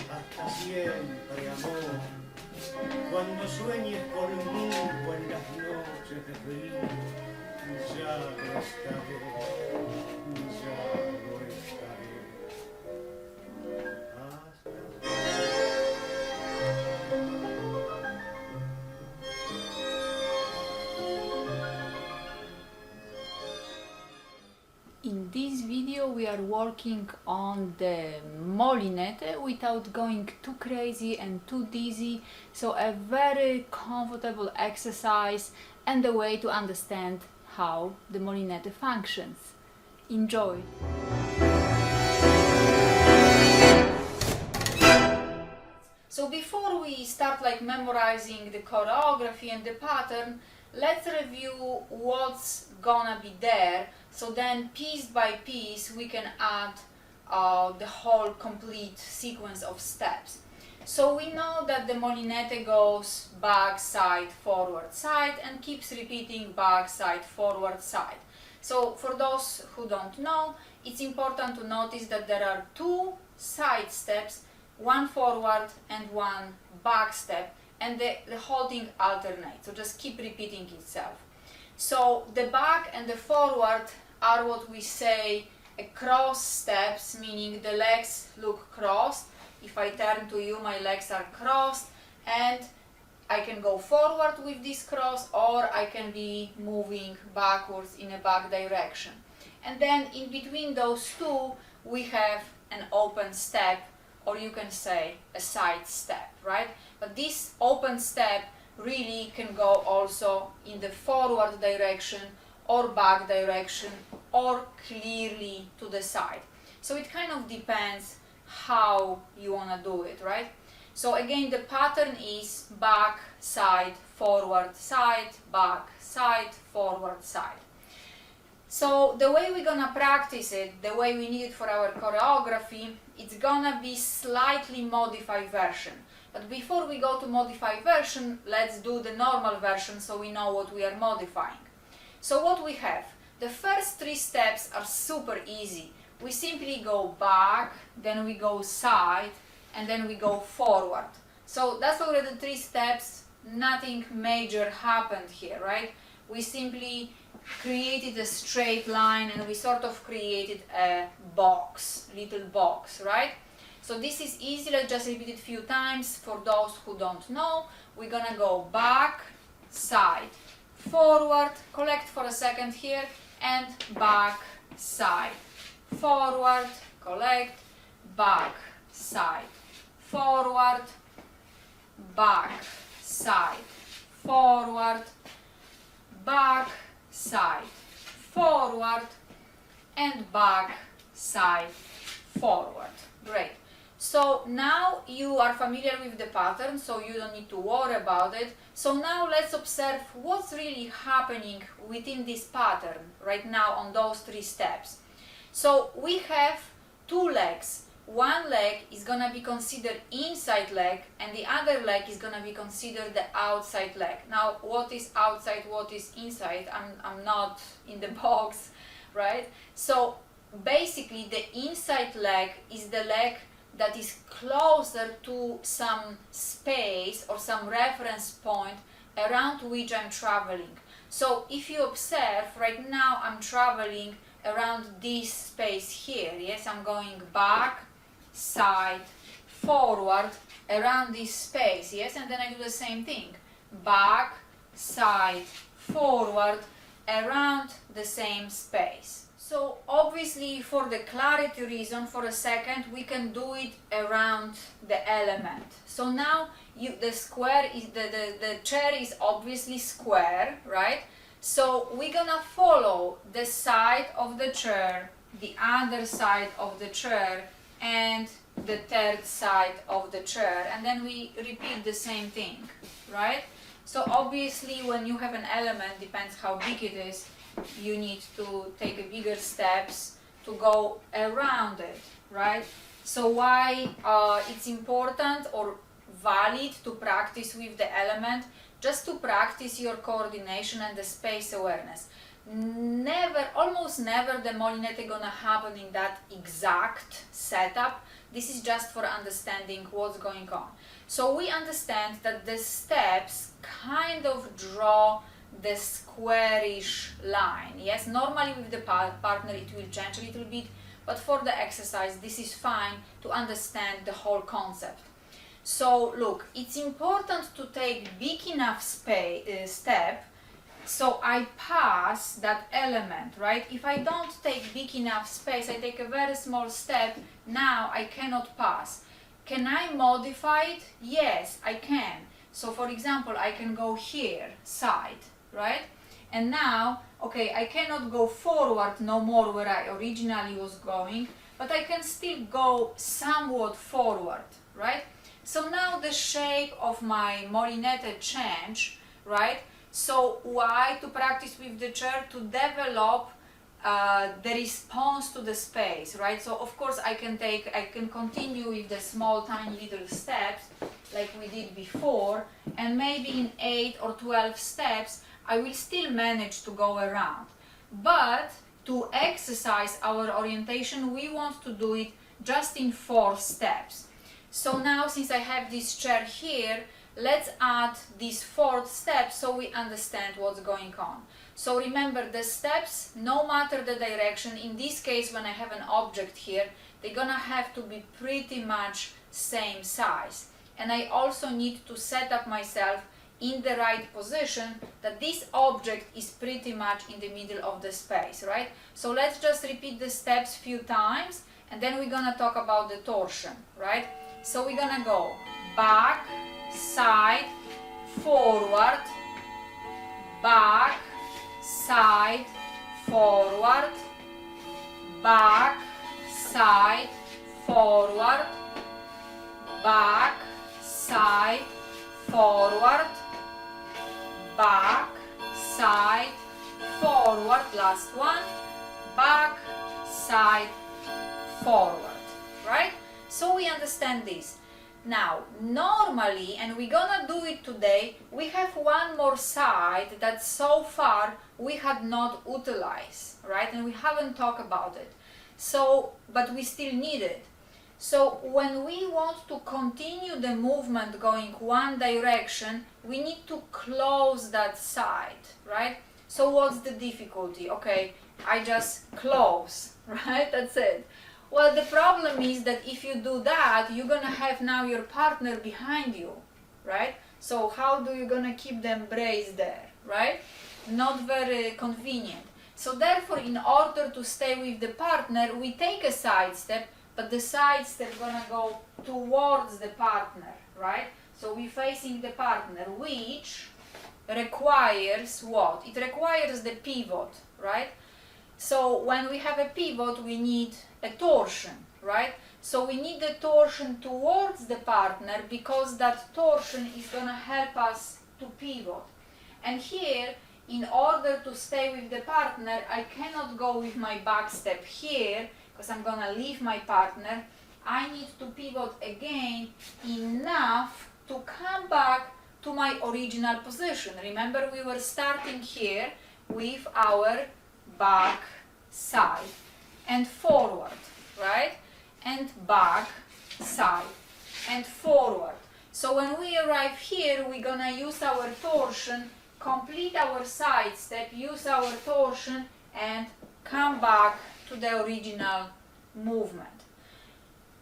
hasta siempre, amor. Cuando sueñes conmigo en las noches de frío, ya lo estaré, ya lo estaré. In this video we are working on the molinete without going too crazy and too dizzy, so a very comfortable exercise and a way to understand how the molinete functions. Enjoy! So before we start memorizing the choreography and the pattern, let's review what's gonna be there, so then piece by piece we can add the whole complete sequence of steps. So we know that the molinete goes back, side, forward, side and keeps repeating back, side, forward, side. So for those who don't know, it's important to notice that there are two side steps, one forward and one back step, and the whole thing alternates, so just keep repeating itself. So the back and the forward are what we say cross steps, meaning the legs look crossed. If I turn to you, my legs are crossed and I can go forward with this cross, or I can be moving backwards in a back direction. And then in between those two we have an open step, or you can say a side step, right? But this open step really can go also in the forward direction or back direction or clearly to the side. So it kind of depends how you want to do it, right? So again, the pattern is back, side, forward, side, back, side, forward, side. So the way we're gonna practice it, the way we need it for our choreography, it's gonna be slightly modified version. But before we go to modified version, let's do the normal version so we know what we are modifying. So what we have, the first three steps are super easy. We simply go back, then we go side, and then we go forward. So that's already three steps, nothing major happened here, right? We simply created a straight line and we sort of created a box, little box, right? So this is easy, let's just repeat it a few times. For those who don't know, we're gonna go back, side, forward, collect for a second here, and back, side, forward, collect, back, side, forward, back, side, forward, back, side, forward, and back, side, forward. Great. So now you are familiar with the pattern, so you don't need to worry about it. So now let's observe what's really happening within this pattern right now on those three steps. So we have two legs. One leg is gonna be considered inside leg and the other leg is gonna be considered the outside leg. Now what is outside, what is inside, I'm not in the box, right? So basically the inside leg is the leg that is closer to some space or some reference point around which I'm traveling. So if you observe, right now I'm traveling around this space here, yes, I'm going back, side, forward, around this space, yes, and then I do the same thing, back, side, forward, around the same space. So obviously for the clarity reason, for a second, we can do it around the element. So now the square is the chair is obviously square, right? So we're gonna follow the side of the chair, the other side of the chair, and the third side of the chair, and then we repeat the same thing, right? So obviously when you have an element, depends how big it is, you need to take bigger steps to go around it, right? So why it's important or valid to practice with the element? Just to practice your coordination and the space awareness. Never, almost never the molinete gonna happen in that exact setup. This is just for understanding what's going on. So we understand that the steps kind of draw the squarish line. Yes, normally with the partner it will change a little bit, but for the exercise this is fine to understand the whole concept. So look, it's important to take big enough step so I pass that element, right? If I don't take big enough space, I take a very small step, now I cannot pass. Can I modify it? Yes, I can. So for example, I can go here, side, right? And now, okay, I cannot go forward no more where I originally was going, but I can still go somewhat forward, right? So now the shape of my molinette change, right? So why to practice with the chair? To develop the response to the space, right? So of course I can continue with the small tiny little steps like we did before, and maybe in 8 or 12 steps I will still manage to go around. But to exercise our orientation, we want to do it just in 4 steps. So now, since I have this chair here, let's add this 4th step so we understand what's going on. So remember, the steps, no matter the direction, in this case when I have an object here, they're gonna have to be pretty much same size. And I also need to set up myself in the right position that this object is pretty much in the middle of the space, right? So let's just repeat the steps few times and then we're gonna talk about the torsion, right? So we're gonna go back, side, forward, back, side, forward, back, side, forward, back, side, forward, back, side, forward, last one, back, side, forward, right? So we understand this. Now, normally, and we're gonna do it today, we have one more side that so far we had not utilized, right? And we haven't talked about it. So, but we still need it. So when we want to continue the movement going one direction, we need to close that side, right? So what's the difficulty? Okay, I just close, right? That's it. Well, the problem is that if you do that, you're gonna have now your partner behind you, right? So how do you gonna keep them braced there, right? Not very convenient. So therefore, in order to stay with the partner, we take a side step, but the side step gonna go towards the partner, right? So we're facing the partner, which requires what? It requires the pivot, right? So when we have a pivot, we need a torsion, right? So we need the torsion towards the partner because that torsion is gonna help us to pivot. And here, in order to stay with the partner, I cannot go with my back step here because I'm gonna leave my partner. I need to pivot again enough to come back to my original position. Remember, we were starting here with our back, side, and forward, right? And back, side, and forward. So when we arrive here, we're gonna use our torsion, complete our side step, use our torsion, and come back to the original movement.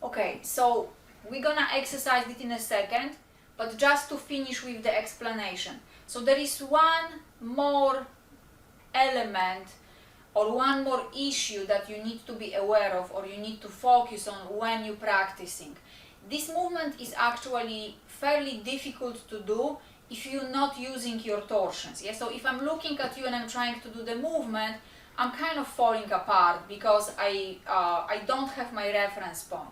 Okay, so we're gonna exercise it in a second, but just to finish with the explanation. So there is one more element or one more issue that you need to be aware of or you need to focus on when you're practicing. This movement is actually fairly difficult to do if you're not using your torsions. Yeah? So if I'm looking at you and I'm trying to do the movement, I'm kind of falling apart because I don't have my reference point.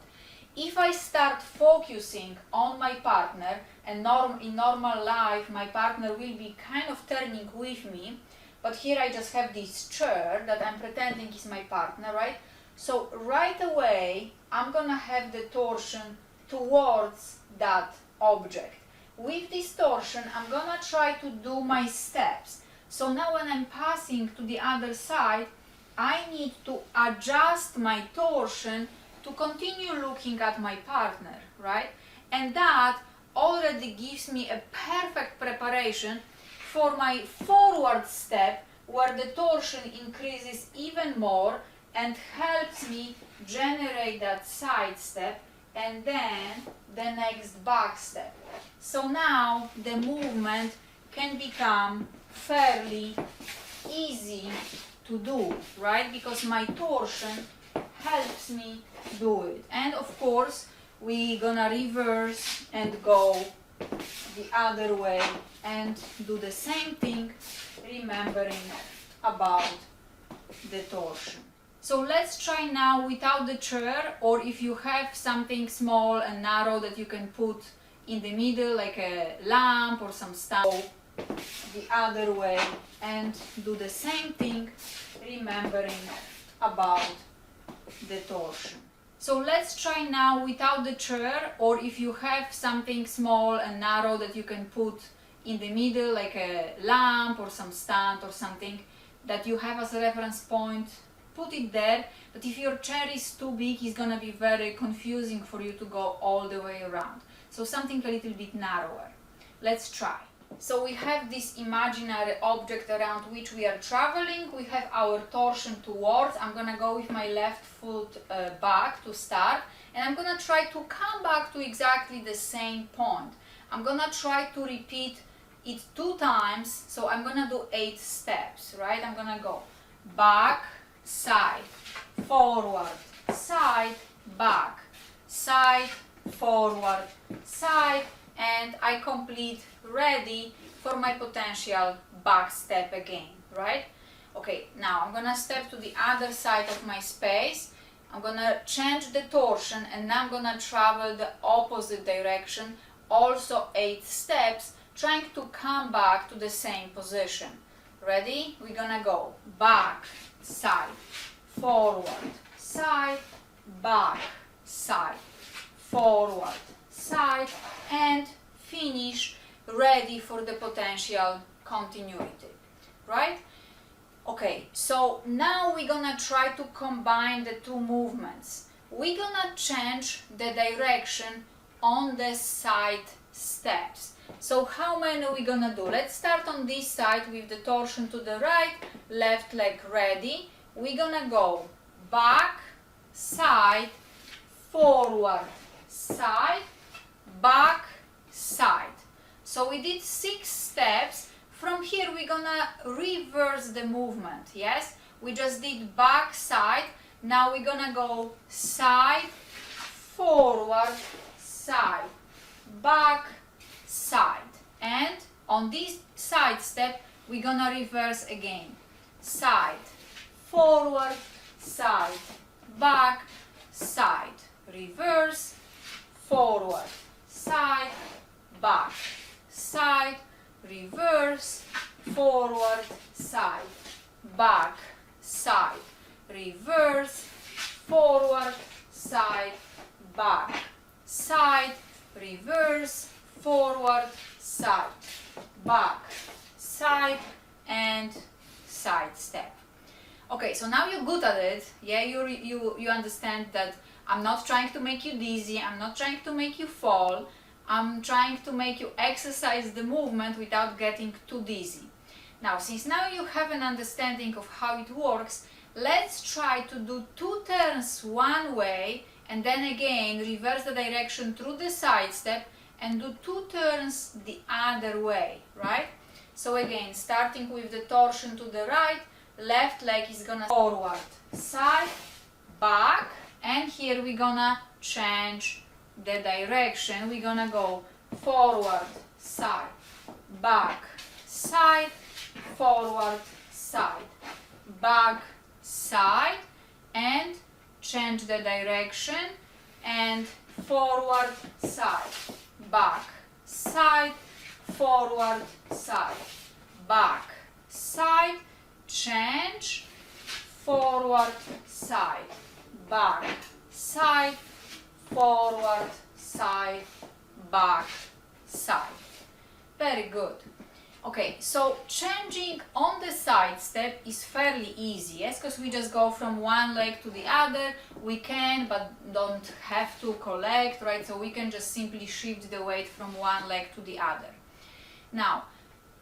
If I start focusing on my partner, and in normal life my partner will be kind of turning with me, but here I just have this chair that I'm pretending is my partner, right? So right away I'm gonna have the torsion towards that object. With this torsion I'm gonna try to do my steps. So now when I'm passing to the other side, I need to adjust my torsion to continue looking at my partner, right? And that already gives me a perfect preparation for my forward step, where the torsion increases even more and helps me generate that side step and then the next back step. So now the movement can become fairly easy to do, right? Because my torsion helps me do it. And of course, we're gonna reverse and go the other way and do the same thing, remembering about the torsion. So let's try now without the chair, or if you have something small and narrow that you can put in the middle, like a lamp or some stuff, the other way and do the same thing, remembering about the torsion. So let's try now without the chair, or if you have something small and narrow that you can put in the middle, like a lamp or some stand or something that you have as a reference point, put it there. But if your chair is too big, it's gonna be very confusing for you to go all the way around. So something a little bit narrower. Let's try. So we have this imaginary object around which we are traveling. We have our torsion towards. I'm gonna go with my left foot back to start, and I'm gonna try to come back to exactly the same point. I'm gonna try to repeat it 2 times, so I'm gonna do 8 steps, right? I'm gonna go back, side, forward, side, back, side, forward, side, and I complete ready for my potential back step again, right? Okay, now I'm gonna step to the other side of my space. I'm gonna change the torsion, and now I'm gonna travel the opposite direction, also 8 steps, trying to come back to the same position. Ready? We're gonna go back, side, forward, side, back, side, forward, side, and finish ready for the potential continuity, right? Okay, so now we're gonna try to combine the 2 movements. We're gonna change the direction on the side steps. So how many are we gonna do? Let's start on this side with the torsion to the right, left leg ready. We're gonna go back, side, forward, side, back, side. So we did 6 steps. From here we're gonna reverse the movement, yes? We just did back, side. Now we're gonna go side, forward, side, back, side. And on this side step we're gonna reverse again. Side, forward, side, back, side. Reverse, forward, side, back, side, reverse, forward, side, back, side, reverse, forward, side, back, side, reverse, forward, side, back, side, and side step. Okay, so now you're good at it. Yeah, you understand that I'm not trying to make you dizzy, I'm not trying to make you fall. I'm trying to make you exercise the movement without getting too dizzy. Now, since now you have an understanding of how it works, let's try to do 2 turns one way and then again reverse the direction through the side step and do 2 turns the other way, right? So again, starting with the torsion to the right, left leg is gonna forward, side, back, and here we're gonna change the direction. We're gonna go forward, side, back, side, forward, side, back, side, and change the direction, and forward, side, back, side, forward, side, back, side, change, forward, side, back, side, forward, side, back, side. Very good. Okay, so changing on the side step is fairly easy, yes, because we just go from one leg to the other. We can, but don't have to collect, right? So we can just simply shift the weight from one leg to the other. Now,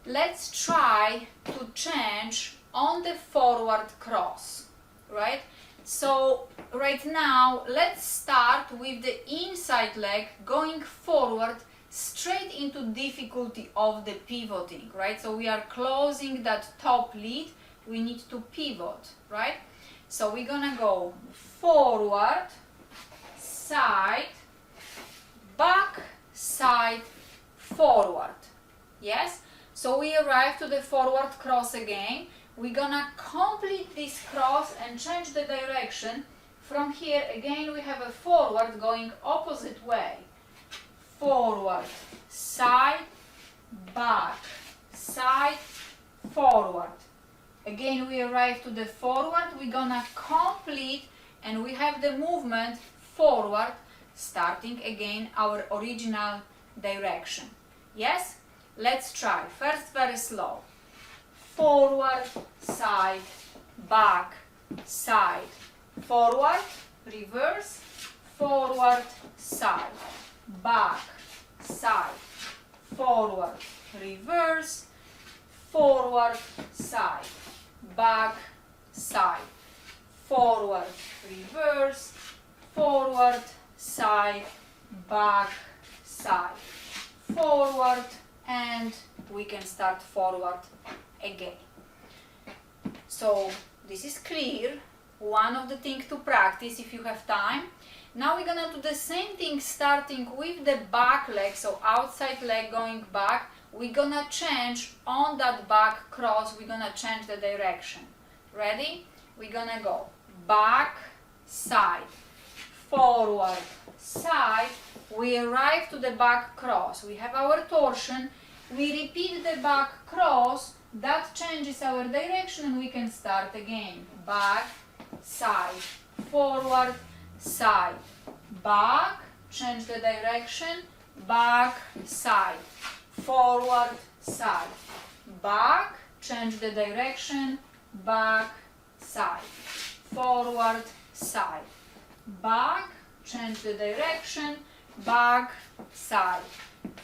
let's try to change on the forward cross, right? So right now, let's start with the inside leg going forward straight into difficulty of the pivoting, right? So we are closing that top lead, we need to pivot, right? So we're gonna go forward, side, back, side, forward, yes? So we arrive to the forward cross again. We're gonna complete this cross and change the direction. From here again we have a forward going opposite way. Forward, side, back, side, forward. Again we arrive to the forward, we're gonna complete and we have the movement forward, starting again our original direction. Yes? Let's try. First very slow. Forward, side, back, side, forward, reverse, forward, side, back, side, forward, reverse, forward, side, back, side, forward, reverse, forward, side, back, side, forward, and we can start forward again. So this is clear, one of the things to practice if you have time. Now we're gonna do the same thing starting with the back leg, so outside leg going back. We're gonna change on that back cross, we're gonna change the direction. Ready? We're gonna go back, side, forward, side. We arrive to the back cross. We have our torsion. We repeat the back cross. That changes our direction and we can start again. Back, side, forward, side, back, change the direction, back, side, forward, side, back, change the direction, back, side, forward, side, back, change the direction, back, side,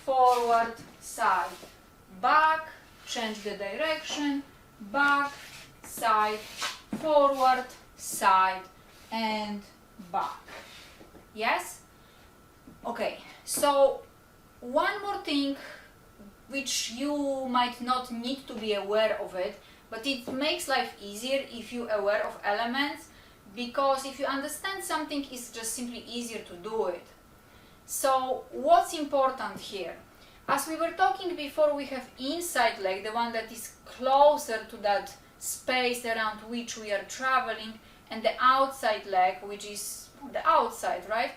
forward, side, back, change the direction, back, side, forward, side, and back. Yes? Okay, so one more thing which you might not need to be aware of it, but it makes life easier if you're aware of elements, because if you understand something, it's just simply easier to do it. So what's important here? As we were talking before, we have inside leg, the one that is closer to that space around which we are traveling, and the outside leg, which is on the outside, right?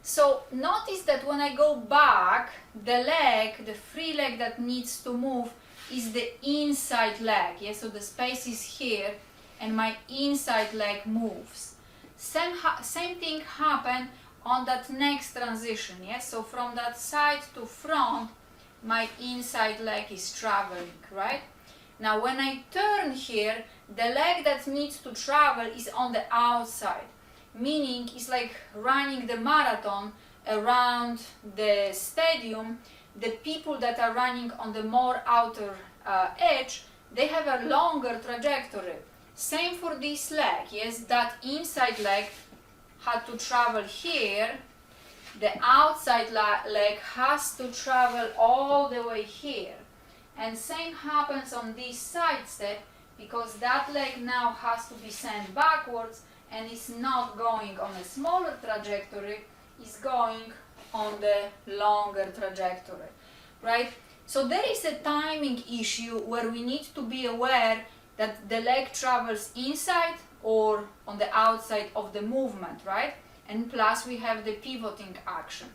So notice that when I go back, the leg, the free leg that needs to move is the inside leg. Yes, so the space is here and my inside leg moves. Same thing happened on that next transition. Yes, so from that side to front, my inside leg is traveling, right? Now when I turn here, the leg that needs to travel is on the outside, meaning it's like running the marathon around the stadium. The people that are running on the more outer edge, they have a longer trajectory. Same for this leg. Yes, that inside leg had to travel here. The outside leg has to travel all the way here. And same happens on this side step, because that leg now has to be sent backwards and is not going on a smaller trajectory, is going on the longer trajectory, right? So there is a timing issue where we need to be aware that the leg travels inside or on the outside of the movement, right? And plus we have the pivoting action.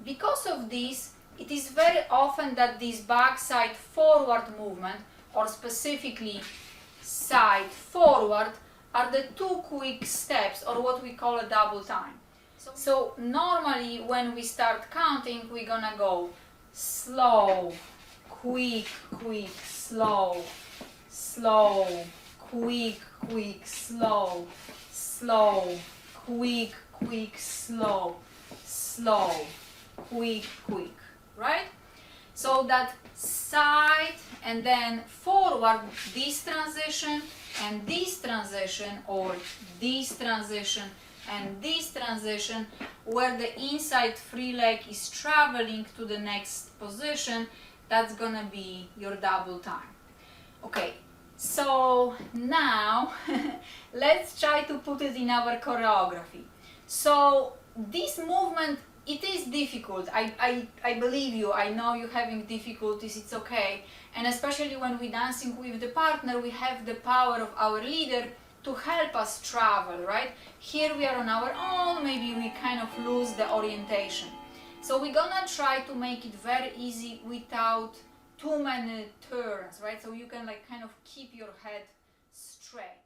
Because of this, it is very often that this backside forward movement, or specifically side forward, are the two quick steps, or what we call a double time. So normally when we start counting, we're gonna go slow, quick, quick, slow, slow, quick, quick, slow, slow, quick, quick, slow, slow, quick, quick, right? So that side and then forward, this transition and this transition, or this transition and this transition, where the inside free leg is traveling to the next position, that's gonna be your double time. Okay, so now let's try to put it in our choreography. So this movement, it is difficult. I believe you. I know you're having difficulties. It's okay. And especially when we're dancing with the partner, we have the power of our leader to help us travel, right? Here we are on our own. Maybe we kind of lose the orientation. So we're gonna try to make it very easy without too many turns, right? So you can like kind of keep your head straight.